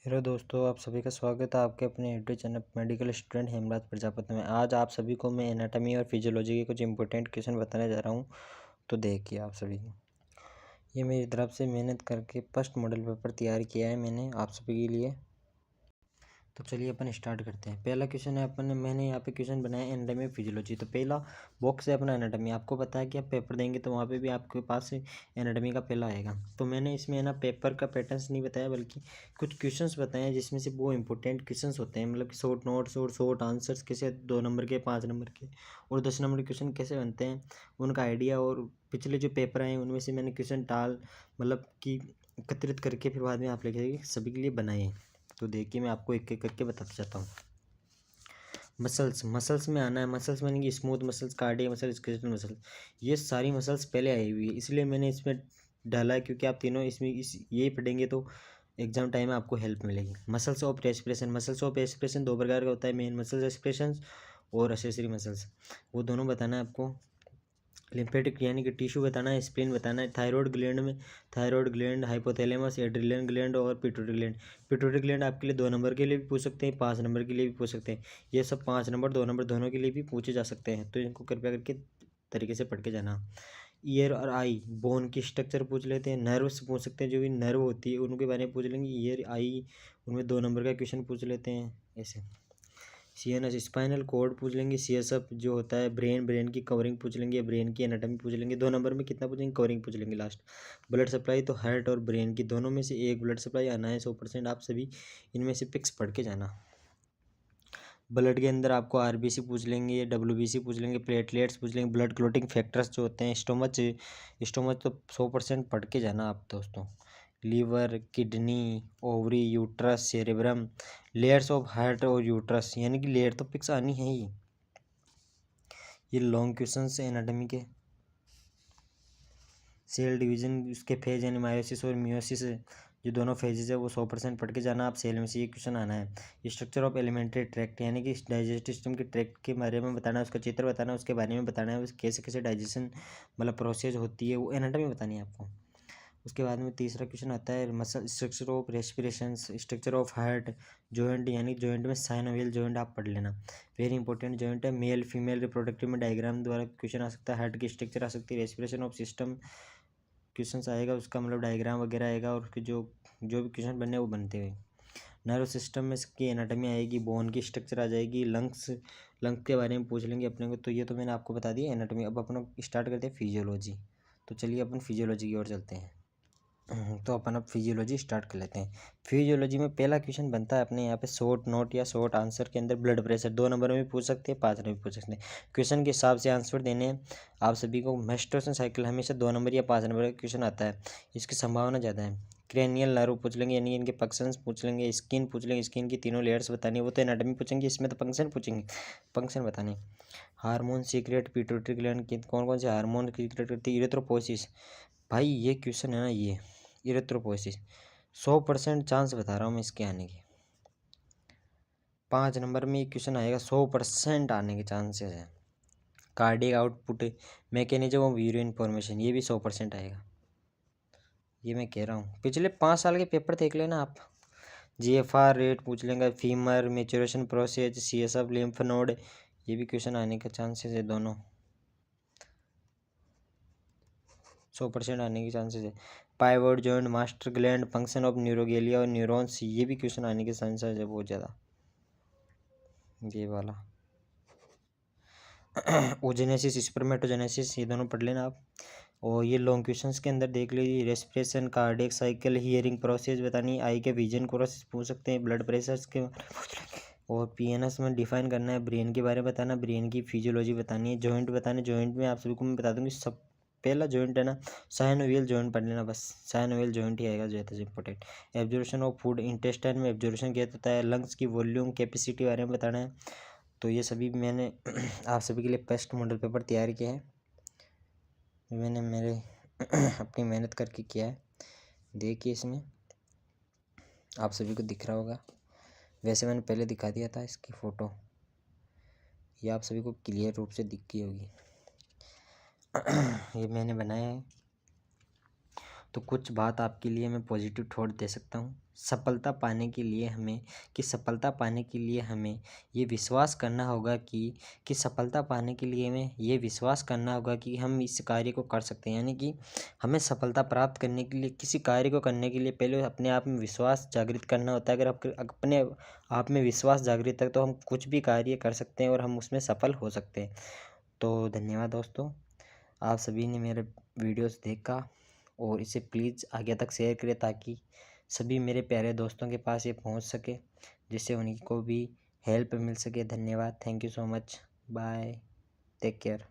Hello दोस्तों, आप सभी का स्वागत है आपके अपने YouTube channel medical student Hemraj Prajapati में। आज आप सभी को मैं एनाटॉमी और फिजियोलॉजी के कुछ इंपॉर्टेंट क्वेश्चन बताने जा रहा हूं। तो देखिए आप सभी को, ये मेरी तरफ से मेहनत करके फर्स्ट मॉडल पेपर तैयार किया है मैंने आप सभी के लिए। तो चलिए अपन स्टार्ट करते हैं। पहला क्वेश्चन है मैंने यहाँ पे क्वेश्चन बनाया एनाटॉमी फिजियोलॉजी। तो पहला बॉक्स है अपना एनाटॉमी। आपको पता है कि आप पेपर देंगे तो वहाँ पे भी आपके पास एनाटॉमी का पहला आएगा। तो मैंने इसमें है ना पेपर का पैटर्न्स नहीं बताया, बल्कि कुछ क्वेश्चंस बताए हैं जिसमें से वो इंपॉर्टेंट क्वेश्चंस होते हैं, मतलब कि शॉर्ट नोट्स और शॉर्ट आंसर्स कैसे 2 नंबर के, 5 नंबर के और 10 नंबर के क्वेश्चन कैसे बनते हैं, उनका आइडिया। और पिछले जो पेपर आए उनमें से मैंने क्वेश्चन मतलब कि एकत्रित करके फिर बाद में आप लेके सभी के लिए बनाए हैं। तो देखिए मैं आपको एक एक करके बताता चाहता हूँ। मसल्स में आना है। मसल्स मानेंगे smooth muscles, cardiac muscle, skeletal muscle. ये सारी मसल्स पहले आई हुई है, इसलिए मैंने इसमें डाला है, क्योंकि आप तीनों इसमें ये पढ़ेंगे तो एग्जाम टाइम में आपको हेल्प मिलेगी। Muscles of respiration. Muscles of respiration 2 प्रकार का होता है, मेन मसल रेस्पिरेशन और एक्सेसरी मसल्स, वो दोनों बताना है आपको। लिम्फेटिक यानी कि टिश्यू बताना है, स्प्लीन बताना है। थायराइड ग्लैंड में thyroid gland, hypothalamus, adrenal gland और पिट्यूटरी ग्लैंड। पिट्यूटरी ग्लैंड आपके लिए 2 नंबर के लिए भी पूछ सकते हैं, 5 नंबर के लिए भी पूछ सकते हैं। ये सब 5 नंबर 2 नंबर दोनों के लिए भी पूछे जा सकते हैं, तो इनको कृपया करके तरीके से पढ़ के जाना। ईयर और आई, बोन की स्ट्रक्चर पूछ लेते हैं। नर्व्स पूछ सकते हैं, जो भी नर्व होती है उनके बारे में पूछ लेंगे। ईयर आई उनमें 2 नंबर का क्वेश्चन पूछ लेते हैं ऐसे। सीएनएस स्पाइनल कॉर्ड पूछ लेंगे। सीएसएफ जो होता है ब्रेन की कवरिंग पूछ लेंगे। ब्रेन की एनाटॉमी पूछ लेंगे। 2 नंबर में कितना पूछेंगे, कवरिंग पूछ लेंगे लास्ट। ब्लड सप्लाई तो हार्ट और ब्रेन की दोनों में से एक ब्लड सप्लाई आना है 100%। आप सभी इनमें से पिक्स पढ़ के जाना। ब्लड के अंदर आपको आरबीसी पूछ लेंगे, डब्ल्यूबीसी पूछ लेंगे, प्लेटलेट्स पूछ लेंगे, ब्लड क्लोटिंग फैक्टर्स जो होते हैं, स्टोमच तो 100% पढ़ के जाना आप दोस्तों। Liver, kidney, ovary, uterus, cerebrum, layers of heart और यूट्रस, यानी कि लेयर तो पिक्स आनी है ही। ये लॉन्ग क्वेश्चन है एनाटॉमी के। सेल डिवीजन, उसके फेज यानी मायोसिस और मियोसिस, जो दोनों फेजेज है वो 100% पढ़ के जाना आप। सेल में से ये क्वेश्चन आना है। स्ट्रक्चर ऑफ एलिमेंट्री ट्रैक्ट, यानी कि डाइजेस्टिव सिस्टम के ट्रैक्ट के बारे में बताना है, उसका चित्र बताना है, उसके बारे में बताना है, कैसे कैसे डाइजेशन मतलब प्रोसेस होती है, वो एनाटॉमी बतानी है आपको। उसके बाद में तीसरा क्वेश्चन आता है muscle structure of respiration, structure of heart, joint, यानी जॉइंट में साइनोवियल जॉइंट आप पढ़ लेना, वेरी इंपॉर्टेंट जॉइंट है। मेल फीमेल रिप्रोडक्टिव में डायग्राम द्वारा क्वेश्चन आ सकता है। हार्ट की स्ट्रक्चर आ सकती है। रेस्पिरेशन ऑफ सिस्टम क्वेश्चन आएगा, उसका मतलब डायग्राम वगैरह आएगा, और उसके जो जो भी क्वेश्चन बनने वो बनते हुए। नर्व सिस्टम में इसकी एनाटॉमी आएगी। बोन की स्ट्रक्चर आ जाएगी। लंग्स के बारे में पूछ लेंगे अपने को। तो ये तो मैंने आपको बता दिया एनाटॉमी। अब अपन स्टार्ट करते हैं फिजियोलॉजी। तो चलिए अपन फिजियोलॉजी की ओर चलते हैं। तो अपन अब फिजियोलॉजी स्टार्ट कर लेते हैं। फिजियोलॉजी में पहला क्वेश्चन बनता है अपने यहाँ पे शॉर्ट नोट या शॉर्ट आंसर के अंदर। ब्लड प्रेशर 2 नंबर में भी पूछ सकते हैं, 5 में भी पूछ सकते हैं। क्वेश्चन के हिसाब से आंसर देने हैं आप सभी को। मेंस्ट्रुएशन साइकिल हमेशा 2 नंबर या 5 नंबर का क्वेश्चन आता है, इसकी संभावना ज़्यादा है। क्रेनियल नर्व पूछ लेंगे, यानी इनके फंक्शंस पूछ लेंगे। स्किन पूछ लेंगे, स्किन की तीनों लेयर्स बतानी है, वो तो एनाटॉमी पूछेंगे, इसमें तो फंक्शन पूछेंगे, फंक्शन बताने। हार्मोन सीक्रेट, पिट्यूटरी ग्लैंड कौन कौन से हार्मोन सीक्रेट करती है, इरेथ्रोपोइसिस। भाई ये क्वेश्चन है ना, ये इरेथ्रोपोइसिस 100% चांस बता रहा हूँ मैं इसके आने की। 5 नंबर में ये क्वेश्चन आएगा, 100% आने के चांसेस है। Cardiac output, mechanism of urine formation, ये भी 100% आएगा, ये मैं कह रहा हूँ। पिछले 5 साल के पेपर देख लेना आप। जीएफआर रेट पूछ लेंगे, femur maturation process, CSF lymph node, ये भी क्वेश्चन आने के चांसेस है दोनों, 100% आने के चांसेस है। Pivot joint, master gland, function of neuroglia और न्यूरॉन्स, ये भी क्वेश्चन आने के चांसेस है बहुत ज़्यादा, ये वाला। ओजेनेसिस, स्पर्मेटोजेनेसिस, ये दोनों पढ़ लेना आप। और ये लॉन्ग क्वेश्चंस के अंदर देख लीजिए। Respiration, cardiac cycle, hearing process बतानी, आई के विजन प्रोसेस पूछ सकते हैं, ब्लड प्रेशर्स के और पीएनएस में डिफाइन करना है। ब्रेन के बारे में बताना, ब्रेन की फिजियोलॉजी बतानी है। जॉइंट बताने, जॉइंट में आप सभी को मैं बता दूंगी सब। पहला जॉइंट है ना, साइनोवियल जॉइंट पढ़ लेना बस, साइनोवियल जॉइंट ही आएगा ज़्यादा important. Absorption of food, intestine में एब्जॉर्प्शन क्या होता है। लंग्स की वॉल्यूम कैपेसिटी बारे में बताना है। तो ये सभी मैंने आप सभी के लिए बेस्ट मॉडल पेपर तैयार किया है, मैंने मेरे अपनी मेहनत करके किया है। देखिए इसमें आप सभी को दिख रहा होगा, वैसे मैंने पहले दिखा दिया था इसकी फ़ोटो, ये आप सभी को क्लियर रूप से दिख गई होगी। ये मैंने बनाया है। तो कुछ बात आपके लिए मैं पॉजिटिव थॉट दे सकता हूँ। सफलता पाने के लिए हमें ये विश्वास करना होगा कि सफलता पाने के लिए हमें ये विश्वास करना होगा कि हम इस कार्य को कर सकते हैं। यानी कि हमें सफलता प्राप्त करने के लिए, किसी कार्य को करने के लिए पहले अपने आप में विश्वास जागृत करना होता है। अगर आप अपने आप में विश्वास जागृत है तो हम कुछ भी कार्य कर सकते हैं और हम उसमें सफल हो सकते हैं। तो धन्यवाद दोस्तों, आप सभी ने मेरे वीडियोस देखा और इसे प्लीज़ आगे तक शेयर करें ताकि सभी मेरे प्यारे दोस्तों के पास ये पहुंच सके, जिससे उन्हीं को भी हेल्प मिल सके। धन्यवाद, thank you so much, bye, take care.